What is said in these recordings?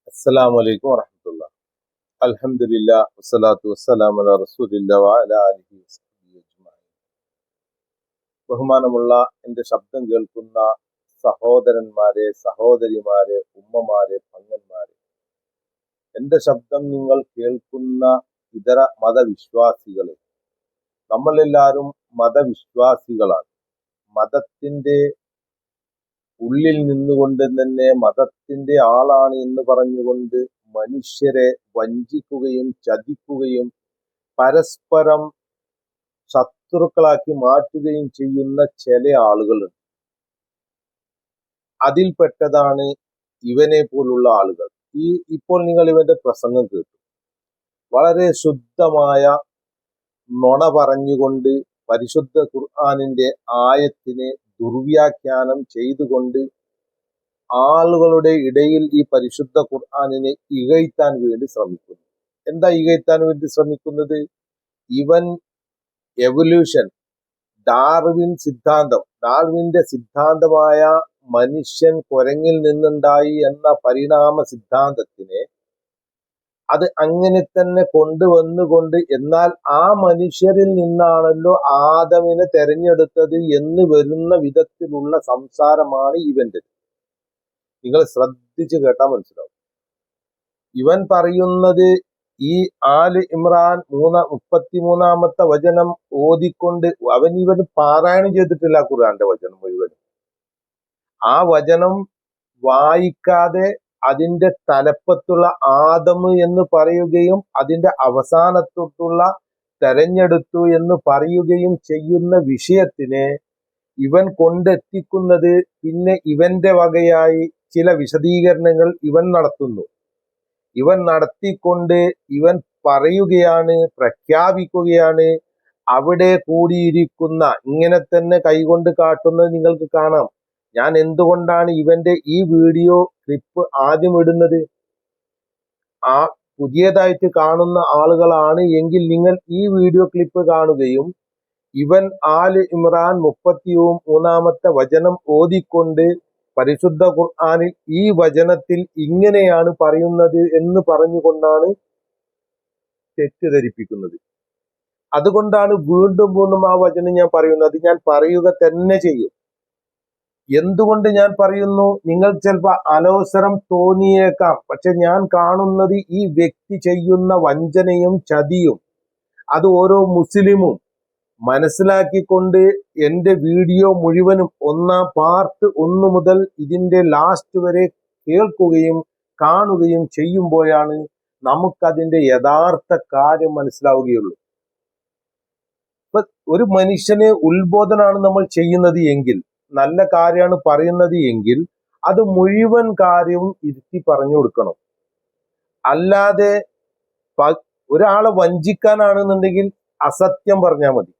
അസ്സലാമു അലൈക്കും വറഹ്മത്തുള്ളാഹി. അൽഹംദുലില്ലാ വസ്സലാത്തു വസ്സലാമു അലാ റസൂലില്ലാ വഅലാ ആലിഹി വസഹ്ബിഹി അജ്മഈൻ. ബഹുമാനമുള്ള എൻ്റെ ശബ്ദം കേൾക്കുന്ന സഹോദരന്മാരെ, സഹോദരിമാരെ, ഉമ്മമാരെ, പങ്ങന്മാരെ, എൻ്റെ ശബ്ദം നിങ്ങൾ കേൾക്കുന്ന ഇതര മതവിശ്വാസികളെ, നമ്മളെല്ലാവരും മതവിശ്വാസികളാണ്. മതത്തിന്റെ ഉള്ളിൽ നിന്നുകൊണ്ട് തന്നെ മതത്തിന്റെ ആളാണ് എന്ന് പറഞ്ഞുകൊണ്ട് മനുഷ്യരെ വഞ്ചിക്കുകയും ചതിക്കുകയും പരസ്പരം ശത്രുക്കളാക്കി മാറ്റുകയും ചെയ്യുന്ന ചില ആളുകളുണ്ട്. അതിൽപ്പെട്ടതാണ് ഇവനെ പോലുള്ള ആളുകൾ. ഇപ്പോൾ നിങ്ങൾ ഇവന്റെ പ്രസംഗം കേട്ടു. വളരെ ശുദ്ധമായ നുണ പറഞ്ഞുകൊണ്ട് പരിശുദ്ധ ഖുർആനിന്റെ ആയത്തിനെ ദുർവ്യാഖ്യാനം ചെയ്തുകൊണ്ട് ആളുകളുടെ ഇടയിൽ ഈ പരിശുദ്ധ ഖുർആനിനെ ഇകഴ്ത്താൻ വേണ്ടി ശ്രമിക്കുന്നു. എന്താ ഇകഴ്ത്താൻ വേണ്ടി ശ്രമിക്കുന്നത്? ഇവൻ എവല്യൂഷൻ, ഡാർവിന്റെ സിദ്ധാന്തമായ മനുഷ്യൻ കുരങ്ങിൽ നിന്നുണ്ടായി എന്ന പരിണാമ സിദ്ധാന്തത്തിനെ അത് അങ്ങനെ തന്നെ കൊണ്ടുവന്നുകൊണ്ട്, എന്നാൽ ആ മനുഷ്യരിൽ നിന്നാണല്ലോ ആദമിനെ തെരഞ്ഞെടുത്തത് എന്ന് വരുന്ന വിധത്തിലുള്ള സംസാരമാണ് ഇവന്റെ. നിങ്ങൾ ശ്രദ്ധിച്ച് കേട്ടാൽ മനസ്സിലാവും. ഇവൻ പറയുന്നത് ഈ ആല് ഇമ്രാൻ 33-ാമത്തെ വചനം ഓതിക്കൊണ്ട് ഇവൻ പാരായണം ചെയ്തിട്ടില്ല ഖുർആന്റെ വചനം മുഴുവനും. ആ വചനം വായിക്കാതെ അതിന്റെ തലപ്പത്തുള്ള ആദം എന്ന് പറയുകയും അതിന്റെ അവസാനത്തോട്ടുള്ള തെരഞ്ഞെടുത്തു എന്ന് പറയുകയും ചെയ്യുന്ന വിഷയത്തിനെ ഇവൻ കൊണ്ടെത്തിക്കുന്നത് പിന്നെ ഇവന്റെ വകയായി ചില വിശദീകരണങ്ങൾ ഇവൻ നടത്തുന്നു. ഇവൻ നടത്തിക്കൊണ്ട് ഇവൻ പറയുകയാണ്, പ്രഖ്യാപിക്കുകയാണ്. അവിടെ കൂടിയിരിക്കുന്ന ഇങ്ങനെ തന്നെ കൈകൊണ്ട് കാട്ടുന്നത് നിങ്ങൾക്ക് കാണാം. ഞാൻ എന്തുകൊണ്ടാണ് ഇവന്റെ ഈ വീഡിയോ ക്ലിപ്പ് ആദ്യം ഇടുന്നത്? ആ പുതിയതായിട്ട് കാണുന്ന ആളുകളാണ് എങ്കിൽ നിങ്ങൾ ഈ വീഡിയോ ക്ലിപ്പ് കാണുകയും ഇവൻ ആല് ഇമ്രാൻ 33-ാമത്തെ വചനം ഓതിക്കൊണ്ട് പരിശുദ്ധ ഖുർആനിൽ ഈ വചനത്തിൽ ഇങ്ങനെയാണ് പറയുന്നത് എന്ന് പറഞ്ഞുകൊണ്ടാണ് തെറ്റിദ്ധരിപ്പിക്കുന്നത്. അതുകൊണ്ടാണ് വീണ്ടും വീണ്ടും ആ വചനം ഞാൻ പറയുന്നത്. ഞാൻ പറയുക തന്നെ ചെയ്യും. എന്തുകൊണ്ട് ഞാൻ പറയുന്നു? നിങ്ങൾ ചിലപ്പോൾ അലോസരം തോന്നിയേക്കാം. പക്ഷെ ഞാൻ കാണുന്നത് ഈ വ്യക്തി ചെയ്യുന്ന വഞ്ചനയും ചതിയും അത് ഓരോ മുസ്ലിമും മനസ്സിലാക്കിക്കൊണ്ട് എൻ്റെ വീഡിയോ മുഴുവനും പാർട്ട് 1 മുതൽ ഇതിന്റെ ലാസ്റ്റ് വരെ കേൾക്കുകയും കാണുകയും ചെയ്യുമ്പോഴാണ് നമുക്കതിന്റെ യഥാർത്ഥ കാര്യം മനസ്സിലാവുകയുള്ളൂ. ഇപ്പൊ ഒരു മനുഷ്യന് ഉത്ബോധനാണ് നമ്മൾ ചെയ്യുന്നത് എങ്കിൽ, നല്ല കാര്യമാണ് പറയുന്നത് എങ്കിൽ അത് മുഴുവൻ കാര്യവും ഇരുത്തി പറഞ്ഞു കൊടുക്കണം. അല്ലാതെ ഒരാളെ വഞ്ചിക്കാനാണെന്നുണ്ടെങ്കിൽ അസത്യം പറഞ്ഞാൽ മതി.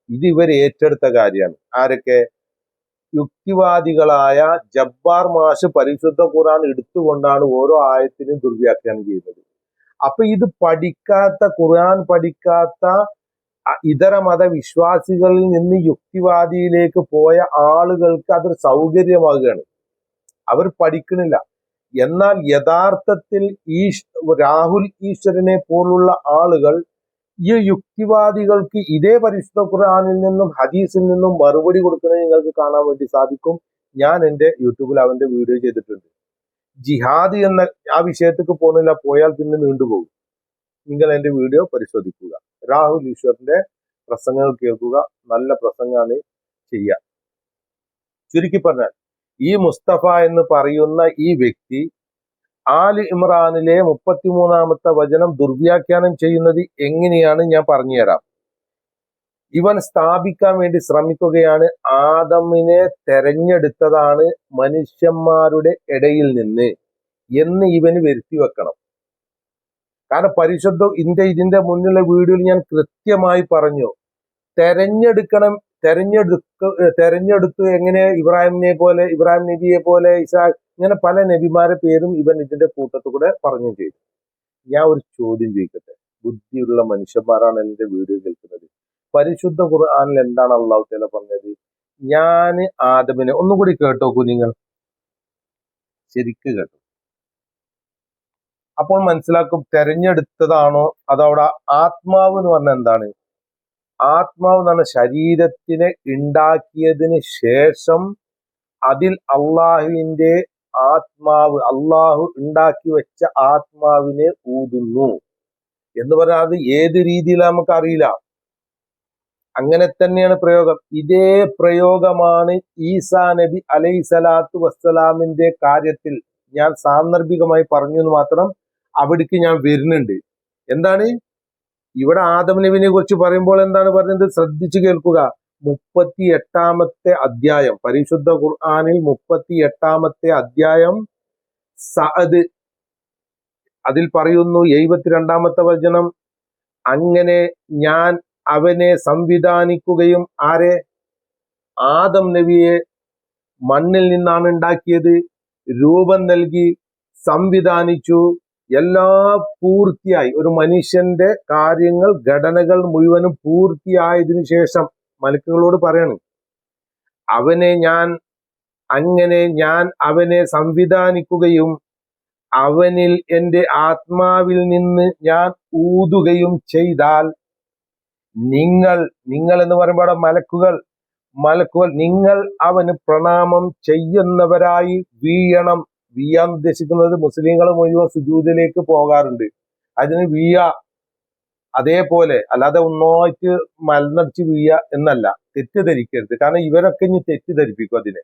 ഇത് ഇവർ ഏറ്റെടുത്ത കാര്യമാണ്. ആരൊക്കെ? യുക്തിവാദികളായ ജബ്ബാർ മാഷ് പരിശുദ്ധ ഖുർആൻ എടുത്തുകൊണ്ടാണ് ഓരോ ആയത്തിനും ദുർവ്യാഖ്യാനം ചെയ്യുന്നത്. അപ്പൊ ഇത് പഠിക്കാത്ത, ഖുർആൻ പഠിക്കാത്ത ഇതര മതവിശ്വാസികളിൽ നിന്ന് യുക്തിവാദിയിലേക്ക് പോയ ആളുകൾക്ക് അതൊരു സൗകര്യമാകുകയാണ്. അവർ പഠിക്കണില്ല. എന്നാൽ യഥാർത്ഥത്തിൽ രാഹുൽ ഈശ്വരനെ പോലുള്ള ആളുകൾ ഈ യുക്തിവാദികൾക്ക് ഇതേ പരിശുദ്ധ ഖുർആനിൽ നിന്നും ഹദീസിൽ നിന്നും മറുപടി കൊടുക്കുന്നത് നിങ്ങൾക്ക് കാണാൻ വേണ്ടി സാധിക്കും. ഞാൻ എൻ്റെ യൂട്യൂബിൽ അവന്റെ വീഡിയോ ചെയ്തിട്ടുണ്ട്. ജിഹാദ് എന്ന ആ വിഷയത്തേക്ക് പോകുന്നില്ല, പോയാൽ പിന്നെ നീണ്ടുപോകും. നിങ്ങൾ എൻ്റെ വീഡിയോ പരിശോധിക്കുക. രാഹുൽ ഈശ്വറിന്റെ പ്രസംഗങ്ങൾ കേൾക്കുക. നല്ല പ്രസംഗമാണ് ചെയ്യുക. ചുരുക്കി പറഞ്ഞാൽ ഈ മുസ്തഫ എന്ന് പറയുന്ന ഈ വ്യക്തി ആല് ഇമ്രാനിലെ 33-ാമത്തെ വചനം ദുർവ്യാഖ്യാനം ചെയ്യുന്നത് എങ്ങനെയാണ് ഞാൻ പറഞ്ഞുതരാം. ഇവൻ സ്ഥാപിക്കാൻ വേണ്ടി ശ്രമിക്കുകയാണ് ആദമിനെ തെരഞ്ഞെടുത്തതാണ് മനുഷ്യന്മാരുടെ ഇടയിൽ നിന്ന് എന്ന് ഇവന് വരുത്തി വെക്കണം. കാരണം പരിശുദ്ധ ഇതിന്റെ മുന്നിലുള്ള വീഡിയോയിൽ ഞാൻ കൃത്യമായി പറഞ്ഞു, തെരഞ്ഞെടുത്തു എങ്ങനെ? ഇബ്രാഹിം നബിയെ പോലെ, ഇസ്ഹാഖ്, ഇങ്ങനെ പല നബിമാരെ പേരും ഇവൻ ഇതിന്റെ കൂട്ടത്തിൽ കൂടെ പറഞ്ഞു ചെയ്തു. ഞാൻ ഒരു ചോദ്യം ചോദിക്കട്ടെ. ബുദ്ധിയുള്ള മനുഷ്യന്മാരാണ് എന്റെ വീഡിയോ കേൾക്കുന്നത്. പരിശുദ്ധ ഖുർആനിൽ എന്താണ് അള്ളാഹു തആല പറഞ്ഞത്? ഞാൻ ആദമിനെ, ഒന്നുകൂടി കേട്ടോക്കൂ നിങ്ങൾ, ശരിക്ക് കേട്ടോ. അപ്പോൾ മനസ്സിലാക്കും തെരഞ്ഞെടുത്തതാണോ അതോ അവിടെ ആത്മാവ് എന്ന് പറഞ്ഞാൽ എന്താണ്? ആത്മാവ് എന്ന് പറഞ്ഞ ശരീരത്തിനെ ഉണ്ടാക്കിയതിന് ശേഷം അതിൽ അള്ളാഹുവിന്റെ ആത്മാവ്, അള്ളാഹു ഉണ്ടാക്കി വെച്ച ആത്മാവിനെ ഊതുന്നു എന്ന് പറഞ്ഞാൽ അത് ഏത് രീതിയിൽ നമുക്ക് അറിയില്ല. അങ്ങനെ തന്നെയാണ് പ്രയോഗം. ഇതേ പ്രയോഗമാണ് ഈസാ നബി അലൈഹിസ്സലാത്തു വസ്സലാമിന്റെ കാര്യത്തിൽ. ഞാൻ സാന്ദർഭികമായി പറഞ്ഞു എന്ന് മാത്രം, അവിടേക്ക് ഞാൻ വരുന്നുണ്ട്. എന്താണ് ഇവിടെ ആദം നബിനെ കുറിച്ച് പറയുമ്പോൾ എന്താണ് പറഞ്ഞത്? ശ്രദ്ധിച്ചു കേൾക്കുക. 38-ാമത്തെ അധ്യായം, പരിശുദ്ധ ഖുർആനിൽ 38-ാമത്തെ അധ്യായം സഅദ്, അതിൽ പറയുന്നു 72-ാമത്തെ വചനം, അങ്ങനെ ഞാൻ അവനെ സംവിധാനിക്കുകയും, ആരെ? ആദം നബിയെ മണ്ണിൽ നിന്നാണ് ഉണ്ടാക്കിയത്, രൂപം നൽകി സംവിധാനിച്ചു, എല്ലാ പൂർത്തിയായി. ഒരു മനുഷ്യന്റെ കാര്യങ്ങൾ, ഘടനകൾ മുഴുവനും പൂർത്തിയായതിനു ശേഷം മലക്കുകളോട് പറയാണ്, അങ്ങനെ ഞാൻ അവനെ സംവിധാനിക്കുകയും അവനിൽ എൻ്റെ ആത്മാവിൽ നിന്ന് ഞാൻ ഊതുകയും ചെയ്താൽ നിങ്ങൾ എന്ന് പറയുമ്പോൾ മലക്കുകൾ നിങ്ങൾ അവന് പ്രണാമം ചെയ്യുന്നവരായി വീഴണം. വീഴാൻ ഉദ്ദേശിക്കുന്നത് മുസ്ലിങ്ങൾ മുഴുവൻ സുജൂദിലേക്ക് പോകാറുണ്ട്, അതിന് വീഴ, അതേപോലെ അല്ലാതെ ഒന്നായിട്ട് മലനടിച്ച് വീഴ എന്നല്ല, തെറ്റിദ്ധരിക്കരുത്. കാരണം ഇവരൊക്കെ ഇനി തെറ്റിദ്ധരിപ്പിക്കും അതിനെ.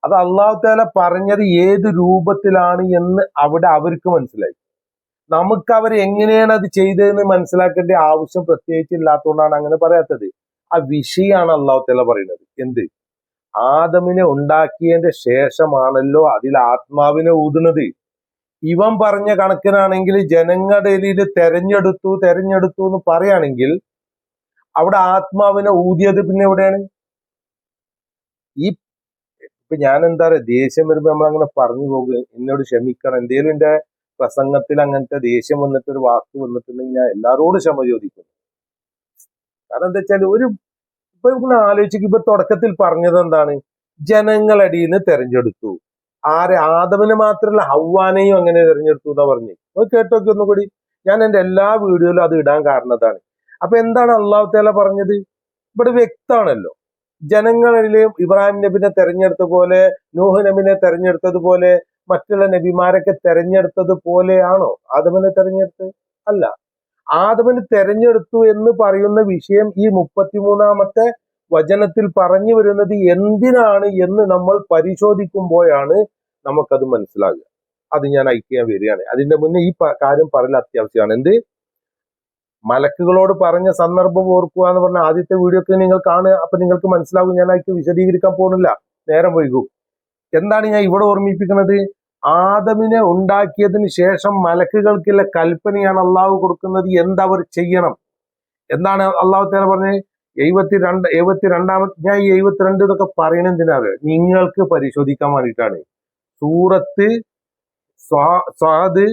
അത് അള്ളാഹു തആല പറഞ്ഞത് ഏത് രൂപത്തിലാണ് എന്ന് അവിടെ അവർക്ക് മനസ്സിലായി. നമുക്ക് അവർ എങ്ങനെയാണ് അത് ചെയ്തതെന്ന് മനസ്സിലാക്കേണ്ട ആവശ്യം പ്രത്യേകിച്ച് ഇല്ലാത്തതുകൊണ്ടാണ് അങ്ങനെ പറയാത്തത്. ആ വിഷയമാണ് അള്ളാഹു തആല പറയുന്നത്. എന്ത്? ആദമിനെ ഉണ്ടാക്കിയതിന്റെ ശേഷമാണല്ലോ അതിൽ ആത്മാവിനെ ഊതുന്നത്. ഇവൻ പറഞ്ഞ കണക്കിനാണെങ്കിൽ ജനങ്ങളുടെ ഇടയിൽ തെരഞ്ഞെടുത്തു എന്ന് പറയുകയാണെങ്കിൽ അവിടെ ആത്മാവിനെ ഊതിയത് പിന്നെ എവിടെയാണ്? ഇപ്പൊ ഞാൻ എന്താ പറയാ, ദേഷ്യം വരുമ്പോ നമ്മളങ്ങനെ പറഞ്ഞു പോകുക, എന്നോട് ക്ഷമിക്കണം. എന്തേലും എന്റെ പ്രസംഗത്തിൽ അങ്ങനത്തെ ദേഷ്യം വന്നിട്ട് ഒരു വാക്ക് വന്നിട്ടുണ്ടെങ്കിൽ ഞാൻ എല്ലാരോടും ക്ഷമ ചോദിക്കുന്നു. കാരണം എന്താ വെച്ചാൽ ഇപ്പൊ ഇങ്ങനെ ആലോചിക്കും, ഇപ്പൊ തുടക്കത്തിൽ പറഞ്ഞത് എന്താണ്? ജനങ്ങളടിയിൽ നിന്ന് തെരഞ്ഞെടുത്തു. ആരെ? ആദമിനെ മാത്രമല്ല ഹവ്വാനെയും അങ്ങനെ തെരഞ്ഞെടുത്തു എന്നാ പറഞ്ഞു. അത് കേട്ടോക്കെ ഒന്നുകൂടി. ഞാൻ എന്റെ എല്ലാ വീഡിയോയിലും അത് ഇടാൻ കാരണം അതാണ്. അപ്പൊ എന്താണ് അള്ളാഹു തആല പറഞ്ഞത്? ഇവിടെ വ്യക്തമാണല്ലോ. ജനങ്ങളിലെ ഇബ്രാഹിം നബിനെ തെരഞ്ഞെടുത്ത പോലെ, നൂഹ് നബിനെ തെരഞ്ഞെടുത്തതുപോലെ, മറ്റുള്ള നബിമാരൊക്കെ തെരഞ്ഞെടുത്തത് പോലെയാണോ ആദമിനെ തെരഞ്ഞെടുത്തത്? അല്ല. ആദമിനെ തെരഞ്ഞെടുത്തു എന്ന് പറയുന്ന വിഷയം ഈ 33-ാമത്തെ വചനത്തിൽ പറഞ്ഞു വരുന്നത് എന്തിനാണ് എന്ന് നമ്മൾ പരിശോധിക്കുമ്പോഴാണ് നമുക്കത് മനസ്സിലാകുക. അത് ഞാൻ ഐക്യം വരികയാണ്. അതിന്റെ മുന്നേ ഈ കാര്യം പറയൽ അത്യാവശ്യമാണ്. എന്ത്? മലക്കുകളോട് പറഞ്ഞ സന്ദർഭം ഓർക്കുക എന്ന് പറഞ്ഞ ആദ്യത്തെ വീഡിയോ ഒക്കെ നിങ്ങൾ കാണുക, അപ്പൊ നിങ്ങൾക്ക് മനസ്സിലാവും. ഞാൻ അതിക്ക് വിശദീകരിക്കാൻ പോകുന്നില്ല, നേരം വൈകും. എന്താണ് ഞാൻ ഇവിടെ ഓർമ്മിപ്പിക്കുന്നത്? ആദമിനെ ഉണ്ടാക്കിയതിന് ശേഷം മലക്കുകൾക്കുള്ള കൽപ്പനയാണ് അള്ളാഹു കൊടുക്കുന്നത്, എന്തവർ ചെയ്യണം. എന്താണ് അള്ളാഹു തആല പറഞ്ഞത്? 72-ാമത്തെ, ഞാൻ ഈ 72 എന്നൊക്കെ പറയുന്നത് എന്തിനാണ്? നിങ്ങൾക്ക് പരിശോധിക്കാൻ വേണ്ടിയിട്ടാണ്. സൂറത്ത് സ്വാദ്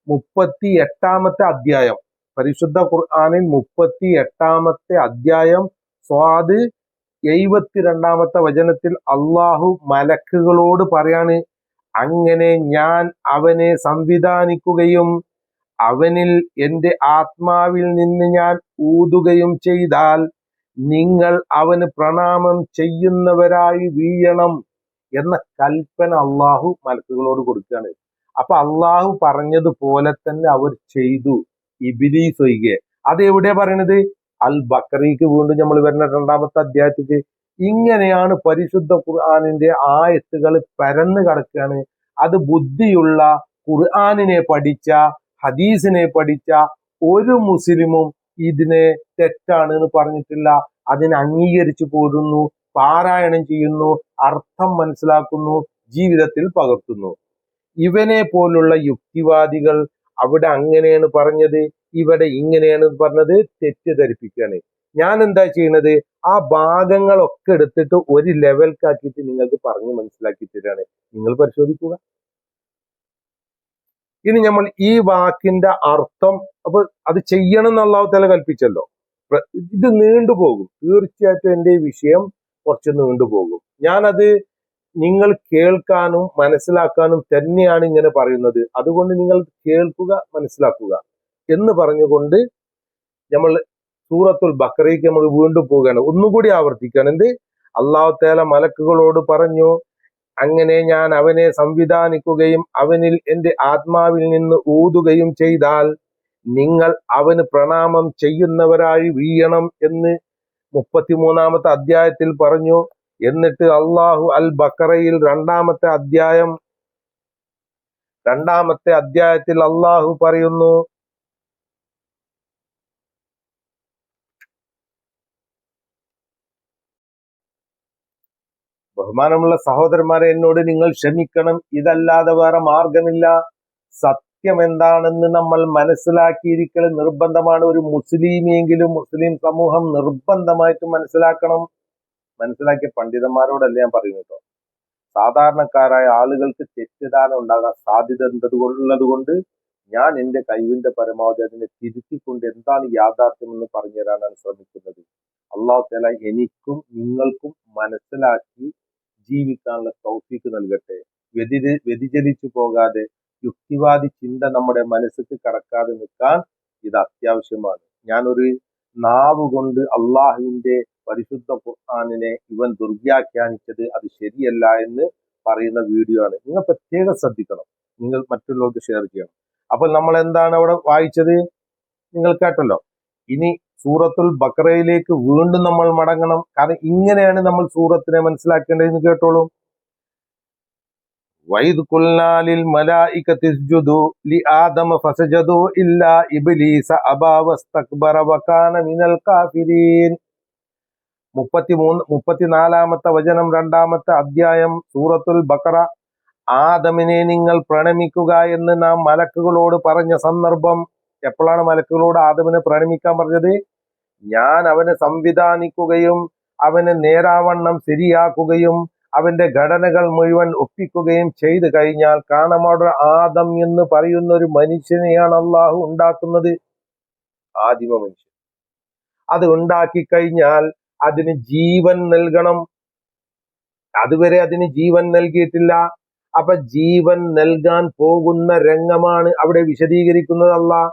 38-ാമത്തെ അധ്യായം, പരിശുദ്ധ ഖുർആനിൽ 38-ാമത്തെ അധ്യായം സ്വാദ് 72-ാമത്തെ വചനത്തിൽ അള്ളാഹു മലക്കുകളോട് പറയാണ്, അങ്ങനെ ഞാൻ അവനെ സംവിധാനിക്കുകയും അവനിൽ എൻ്റെ ആത്മാവിൽ നിന്ന് ഞാൻ ഊതുകയും ചെയ്താൽ നിങ്ങൾ അവന് പ്രണാമം ചെയ്യുന്നവരായി വീഴണം എന്ന കൽപ്പന അള്ളാഹു മലക്കുകളോട് കൊടുക്കുകയാണ്. അപ്പൊ അള്ളാഹു പറഞ്ഞതുപോലെ തന്നെ അവർ ചെയ്തു, ഇബ്ലീസ് ഒഴികെ. അത് എവിടെയാ പറയണത്? അൽ ബഖറയ്ക്ക് വീണ്ടും നമ്മൾ വരുന്ന 2-ാമത്തെ അധ്യായത്തിൽ. ഇങ്ങനെയാണ് പരിശുദ്ധ ഖുർആനിന്റെ ആയത്തുകൾ പരന്നു കിടക്കുകയാണ്. അത് ബുദ്ധിയുള്ള, ഖുർആനിനെ പഠിച്ച, ഹദീസിനെ പഠിച്ച ഒരു മുസ്ലിമും ഇതിനെ തെറ്റാണ് എന്ന് പറഞ്ഞിട്ടില്ല. അതിനെ അംഗീകരിച്ചു പോരുന്നു, പാരായണം ചെയ്യുന്നു, അർത്ഥം മനസ്സിലാക്കുന്നു, ജീവിതത്തിൽ പകർത്തുന്നു. ഇവനെ പോലുള്ള യുക്തിവാദികൾ അവിടെ അങ്ങനെയാണ് പറഞ്ഞത്, ഇവിടെ ഇങ്ങനെയാണ് പറഞ്ഞത്, തെറ്റിദ്ധരിപ്പിക്കുകയാണ്. ഞാൻ എന്താ ചെയ്യുന്നത്? ആ ഭാഗങ്ങളൊക്കെ എടുത്തിട്ട് ഒരു ലെവൽക്കാക്കിയിട്ട് നിങ്ങൾക്ക് പറഞ്ഞ് മനസ്സിലാക്കി തരാണ്. നിങ്ങൾ പരിശോധിക്കുക. ഇനി നമ്മൾ ഈ വാക്കിന്റെ അർത്ഥം, അപ്പൊ അത് ചെയ്യണം എന്ന് അല്ലാഹു തആല കൽപ്പിച്ചല്ലോ. ഇത് നീണ്ടുപോകും, തീർച്ചയായിട്ടും എന്റെ ഈ വിഷയം കുറച്ച് നീണ്ടുപോകും. ഞാനത് നിങ്ങൾ കേൾക്കാനും മനസ്സിലാക്കാനും തന്നെയാണ് ഇങ്ങനെ പറയുന്നത്. അതുകൊണ്ട് നിങ്ങൾ കേൾക്കുക, മനസ്സിലാക്കുക എന്ന് പറഞ്ഞുകൊണ്ട് നമ്മൾ സൂറത്തുൽ ബഖറയ്ക്ക് നമ്മൾ വീണ്ടും പോവുകയാണ്. ഒന്നുകൂടി ആവർത്തിക്കുകയാണ്. എന്ത്? അല്ലാഹു തആല മലക്കുകളോട് പറഞ്ഞു, അങ്ങനെ ഞാൻ അവനെ സംവിധാനിക്കുകയും അവനിൽ എന്റെ ആത്മാവിൽ നിന്ന് ഊതുകയും ചെയ്താൽ നിങ്ങൾ അവന് പ്രണാമം ചെയ്യുന്നവരായി വീഴണം എന്ന് 33-ാമത്തെ അധ്യായത്തിൽ പറഞ്ഞു. എന്നിട്ട് അള്ളാഹു അൽ ബഖറയിൽ രണ്ടാമത്തെ അധ്യായത്തിൽ അള്ളാഹു പറയുന്നു, ബഹുമാനമുള്ള സഹോദരന്മാരെ, എന്നോട് നിങ്ങൾ ക്ഷമിക്കണം, ഇതല്ലാതെ വേറെ മാർഗമില്ല. സത്യം എന്താണെന്ന് നമ്മൾ മനസ്സിലാക്കിയിരിക്കൽ നിർബന്ധമാണ്. ഒരു മുസ്ലിമെങ്കിലും മുസ്ലിം സമൂഹം നിർബന്ധമായിട്ട് മനസ്സിലാക്കണം. മനസ്സിലാക്കിയ പണ്ഡിതന്മാരോടല്ല ഞാൻ പറയുന്നത്. സാധാരണക്കാരായ ആളുകൾക്ക് തെറ്റിദ്ധാരണ ഉണ്ടാകാൻ സാധ്യത ഉള്ളത് കൊണ്ട് ഞാൻ എന്റെ കഴിവിന്റെ പരമാവധി അതിനെ തിരുത്തിക്കൊണ്ട് എന്താണ് യാഥാർത്ഥ്യം എന്ന് പറഞ്ഞു തരാനാണ് ശ്രമിക്കുന്നത്. അല്ലാഹു തആല എനിക്കും നിങ്ങൾക്കും മനസ്സിലാക്കി ജീവിക്കാനുള്ള തൗഫീക്ക് നൽകട്ടെ. വ്യതിചലിച്ചു പോകാതെ യുക്തിവാദി ചിന്ത നമ്മുടെ മനസ്സിക്ക് കടക്കാതെ നിൽക്കാൻ ഇത് അത്യാവശ്യമാണ്. ഞാനൊരു നാവ് കൊണ്ട് അള്ളാഹുവിന്റെ പരിശുദ്ധ ഖുർആനിനെ ഇവൻ ദുർവ്യാഖ്യാനിച്ചത് അത് ശരിയല്ല എന്ന് പറയുന്ന വീഡിയോ ആണ്. നിങ്ങൾ പ്രത്യേകം ശ്രദ്ധിക്കണം. നിങ്ങൾ മറ്റുള്ളവർക്ക് ഷെയർ ചെയ്യണം. അപ്പോൾ നമ്മൾ എന്താണ് അവിടെ വായിച്ചത് നിങ്ങൾ കേട്ടല്ലോ. ഇനി സൂറത്തുൽ ബഖറയിലേക്ക് വീണ്ടും നമ്മൾ മടങ്ങണം. കാരണം ഇങ്ങനെയാണ് നമ്മൾ സൂറത്തിനെ മനസ്സിലാക്കേണ്ടതെന്ന് കേട്ടോളൂ. വൈദ് ഖുൽനാ ലിൽ മലായികതി ഇസ്ജുദു ലി ആദമ ഫസജദു ഇല്ലാ ഇബ്ലീസ അബാ വസ്തക്ബറ വകാന മിനൽ കാഫിരീൻ. 34-ാമത്തെ വചനം, 2-ാമത്തെ അധ്യായം സൂറത്തുൽ ബഖറ. ആദമിനെ നിങ്ങൾ പ്രണമിക്കുക എന്ന് നാം മലക്കുകളോട് പറഞ്ഞ സന്ദർഭം. എപ്പോഴാണ് മലക്കുകളോട് ആദമിനെ പ്രണമിക്കാൻ പറഞ്ഞത്? ഞാൻ അവനെ സംവിധാനിക്കുകയും അവനെ നേരാവണ്ണം ശരിയാക്കുകയും അവന്റെ ഘടനകൾ മുഴുവൻ ഒപ്പിക്കുകയും ചെയ്തു കഴിഞ്ഞാൽ കാണാമവിടെ ആദം എന്ന് പറയുന്ന ഒരു മനുഷ്യനെയാണ് അള്ളാഹു ഉണ്ടാക്കുന്നത്. ആദിമ മനുഷ്യൻ. അത് ഉണ്ടാക്കി കഴിഞ്ഞാൽ അതിന് ജീവൻ നൽകണം. അതുവരെ അതിന് ജീവൻ നൽകിയിട്ടില്ല. അപ്പൊ ജീവൻ നൽകാൻ പോകുന്ന രംഗമാണ് അവിടെ വിശദീകരിക്കുന്നത്. അല്ലാഹ്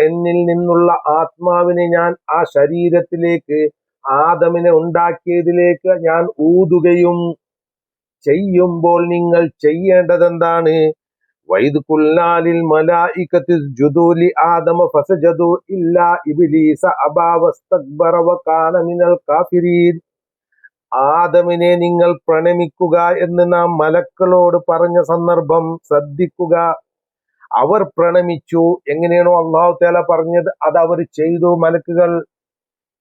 എന്നിൽ നിന്നുള്ള ആത്മാവിനെ ഞാൻ ആ ശരീരത്തിലേക്ക്, ആദമിനെ ഉണ്ടാക്കിയതിലേക്ക് ഞാൻ ഊതുകയും ചെയ്യുമ്പോൾ നിങ്ങൾ ചെയ്യേണ്ടത് എന്താണ്? വൈദ് ഖുൽനാ ലിൽ മലായികതി ഇസ്ജുദു ലി ആദമ ഫസജദു ഇല്ലാ ഇബ്ലീസ അബാ വസ്തക്ബറ വകാന മിനൽ കാഫിരീൻ. ആദമിനെ നിങ്ങൾ പ്രണമിക്കുക എന്ന് നാം മലക്കളോട് പറഞ്ഞ സന്ദർഭം ശ്രദ്ധിക്കുക. അവർ പ്രണമിച്ചു. എങ്ങനെയാണോ അല്ലാഹു തആല പറഞ്ഞത് അത് അവർ ചെയ്തു, മലക്കുകൾ.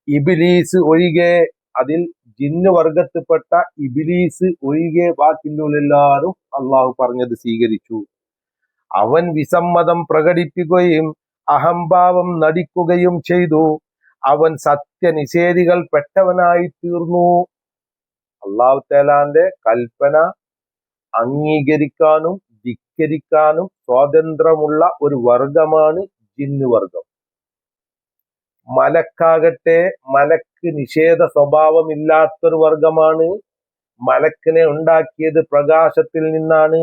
ഇബ്ലീസ് ഒഴികെ, അതിൽ ജിന്ന് വർഗത്തിൽപ്പെട്ട ഇബ്ലീസ് ഒഴികെ ബാക്കിയുള്ളവരെല്ലാവരും അള്ളാഹു പറഞ്ഞത് സ്വീകരിച്ചു. അവൻ വിസമ്മതം പ്രകടിപ്പിക്കുകയും അഹംഭാവം നടിക്കുകയും ചെയ്തു. അവൻ സത്യനിഷേധികൾ പെട്ടവനായി തീർന്നു. അല്ലാഹു തആലാന്റെ കൽപ്പന അംഗീകരിക്കാനും ധിക്കരിക്കാനും സ്വാതന്ത്ര്യമുള്ള ഒരു വർഗമാണ് ജിന്ന് വർഗം. മലക്കാകട്ടെ മലക്ക് നിഷേധ സ്വഭാവമില്ലാത്തൊരു വർഗമാണ്. മലക്കിനെ ഉണ്ടാക്കിയത് പ്രകാശത്തിൽ നിന്നാണ്.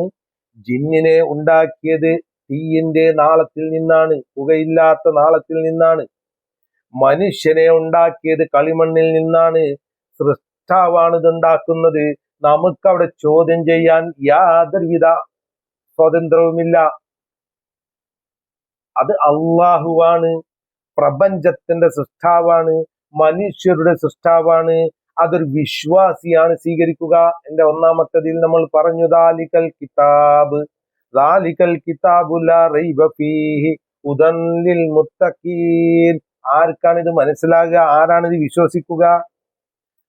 ജിന്നിനെ ഉണ്ടാക്കിയത് തീയിന്റെ നാളത്തിൽ നിന്നാണ്, പുകയില്ലാത്ത നാളത്തിൽ നിന്നാണ്. മനുഷ്യനെ ഉണ്ടാക്കിയത് കളിമണ്ണിൽ നിന്നാണ്. സൃഷ്ടാവാണ് ഇതുണ്ടാക്കുന്നത്. നമുക്കവിടെ ചോദ്യം ചെയ്യാൻ യാതൊരുവിധ സ്വാതന്ത്ര്യവുമില്ല. അത് അള്ളാഹുവാണ്. പ്രപഞ്ചത്തിന്റെ സൃഷ്ടാവാണ്, മനുഷ്യരുടെ സൃഷ്ടാവാണ്. അതൊരു വിശ്വാസിയാണ് സ്വീകരിക്കുക. എന്റെ 1-ാമത്തേതിൽ നമ്മൾ പറഞ്ഞു, ദാലികൽ കിതാബു ലാ റൈബ ഫീഹി ഹുദൻ ലിൽ മുത്തഖീൻ. ആർക്കാണ് ഇത് മനസ്സിലാകുക? ആരാണ് ഇത് വിശ്വസിക്കുക?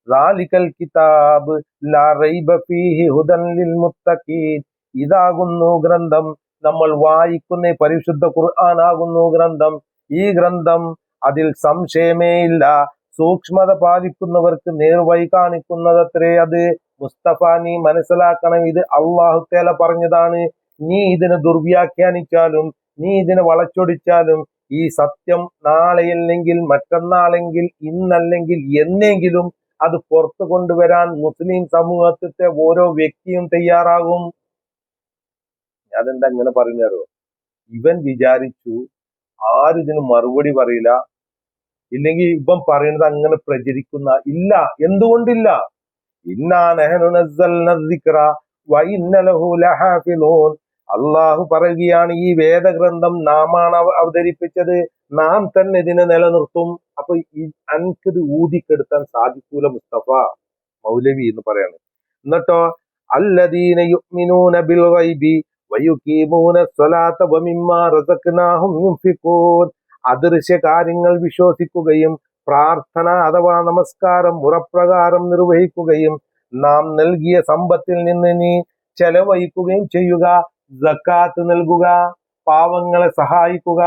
ദാലികൽ കിതാബ് ലാ റൈബ ഫീഹി ഹുദൻ ലിൽ മുത്തഖീൻ. ഇതാകുന്നു ഗ്രന്ഥം, നമ്മൾ വായിക്കുന്ന പരിശുദ്ധ ഖുർആൻ ആകുന്നു ഗ്രന്ഥം. ഈ ഗ്രന്ഥം അതിൽ സംശയമേ ഇല്ല. സൂക്ഷ്മത പാലിക്കുന്നവർക്ക് നേർവഴി കാണിക്കുന്നതത്രേ അത്. മുസ്തഫ, നീ മനസ്സിലാക്കണം, ഇത് അല്ലാഹു തആല പറഞ്ഞതാണ്. നീ ഇതിനെ ദുർവ്യാഖ്യാനിച്ചാലും നീ ഇതിനെ വളച്ചൊടിച്ചാലും ഈ സത്യം നാളെയല്ലെങ്കിൽ മറ്റന്നാളെങ്കിൽ ഇന്നല്ലെങ്കിൽ എന്നെങ്കിലും അത് പുറത്തു കൊണ്ടുവരാൻ മുസ്ലിം സമൂഹത്തിലെ ഓരോ വ്യക്തിയും തയ്യാറാകും. അതെന്താ ഇങ്ങനെ പറഞ്ഞാരോ, ഇവൻ വിചാരിച്ചു ആരും ഇതിന് മറുപടി പറയില്ല, ഇല്ലെങ്കിൽ ഇവൻ പറയുന്നത് അങ്ങനെ പ്രചരിക്കുന്ന ഇല്ല. എന്തുകൊണ്ടില്ല? ഇന്നാ നഹ്നു നസ്സൽന ദിക്റ വ ഇന്ന ലഹു ലഹാഫിളൂൻ. അള്ളാഹു പറയുകയാണ്, ഈ വേദഗ്രന്ഥം നാമാണ് അവതരിപ്പിച്ചത്, നാം തന്നെ ഇതിനെ നിലനിർത്തും. അപ്പൊ അനക്കിത് ഊതിക്കെടുത്താൻ സാധിക്കൂല മുസ്തഫ മൗലവി എന്ന് പറയാണ്. എന്നിട്ടോ അല്ലദീന യുഅ്മിനൂന ബിൽ ഗൈബി വയുഖീമൂന സ്വലാത്ത വമിമ്മാ റസഖ്നാഹും യുൻഫിഖൂൻ. അദൃശ്യ കാര്യങ്ങൾ വിശ്വസിക്കുകയും പ്രാർത്ഥന അഥവാ നമസ്കാരം മുറപ്രകാരം നിർവഹിക്കുകയും നാം നൽകിയ സമ്പത്തിൽ നിന്ന് നീ ചെലവഴിക്കുകയും ചെയ്യുക. സക്കാത്ത് നൽകുക, പാവങ്ങളെ സഹായിക്കുക,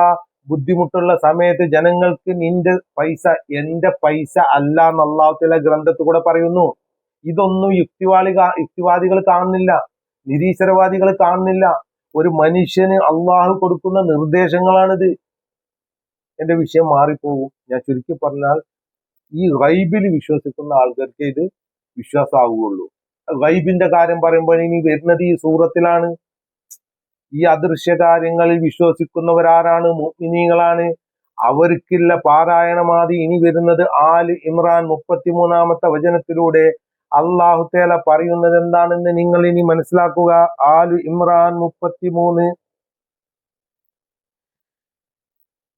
ബുദ്ധിമുട്ടുള്ള സമയത്ത് ജനങ്ങൾക്ക് നിന്റെ പൈസ എന്റെ പൈസ അല്ല എന്ന് അല്ലാഹു തആല ഗ്രന്ഥത്തിൽ കൂടെ പറയുന്നു. ഇതൊന്നും യുക്തിവാദികൾ കാണുന്നില്ല, നിരീശ്വരവാദികൾ കാണുന്നില്ല. ഒരു മനുഷ്യന് അള്ളാഹു കൊടുക്കുന്ന നിർദ്ദേശങ്ങളാണിത്. എന്റെ വിഷയം മാറിപ്പോകും. ഞാൻ ചുരുക്കി പറഞ്ഞാൽ, ഈ ഗൈബിൽ വിശ്വസിക്കുന്ന ആൾക്കാർക്ക് ഇത് വിശ്വാസമാവുകയുള്ളൂ. ഗൈബിന്റെ കാര്യം പറയുമ്പോൾ ഇനി വരുന്നത് ഈ സൂറത്തിലാണ്. ഈ അദൃശ്യ കാര്യങ്ങളിൽ വിശ്വസിക്കുന്നവരാരാണ്? മുഅ്മിനീങ്ങളാണ്. അവർക്കുള്ള പാരായണമാതി ഇനി വരുന്നത് ആൽ ഇമ്രാൻ 33-ാമത്തെ വചനത്തിലൂടെ. അല്ലാഹു തആല പറയുന്നത് എന്താണെന്ന് നിങ്ങൾ ഇനി മനസ്സിലാക്കുക. ആൽ ഇമ്രാൻ 33.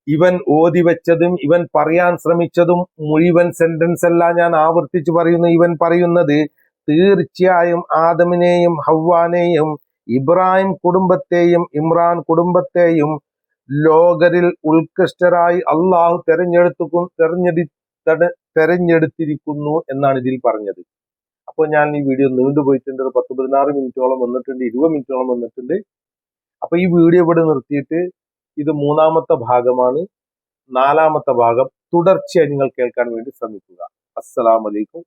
ഇവൻ ഓതി വെച്ചതും ഇവൻ പറയാൻ ശ്രമിച്ചതും മുഴുവൻ സെന്റൻസ് അല്ല ഞാൻ ആവർത്തിച്ച് പറയുന്നു. ഇവൻ പറയുന്നത് തീർച്ചയായും ആദമിനെയും ഹവ്വാനെയും ഇബ്രാഹിം കുടുംബത്തെയും ഇമ്രാൻ കുടുംബത്തെയും ലോകരിൽ ഉത്കൃഷ്ടരായി അള്ളാഹു തെരഞ്ഞെടുത്തിരിക്കുന്നു എന്നാണ് ഇതിൽ പറഞ്ഞത്. അപ്പോൾ ഞാൻ ഈ വീഡിയോ നീണ്ടുപോയിട്ടുണ്ട്. ഒരു 10-16 മിനിറ്റോളം വന്നിട്ടുണ്ട്, 20 മിനിറ്റോളം വന്നിട്ടുണ്ട്. അപ്പൊ ഈ വീഡിയോ ഇവിടെ നിർത്തിയിട്ട്, ഇത് 3-ാമത്തെ ഭാഗമാണ്. 4-ാമത്തെ ഭാഗം തുടർച്ചയായി നിങ്ങൾ കേൾക്കാൻ വേണ്ടി ശ്രമിക്കുക. അസ്സലാമു അലൈക്കും.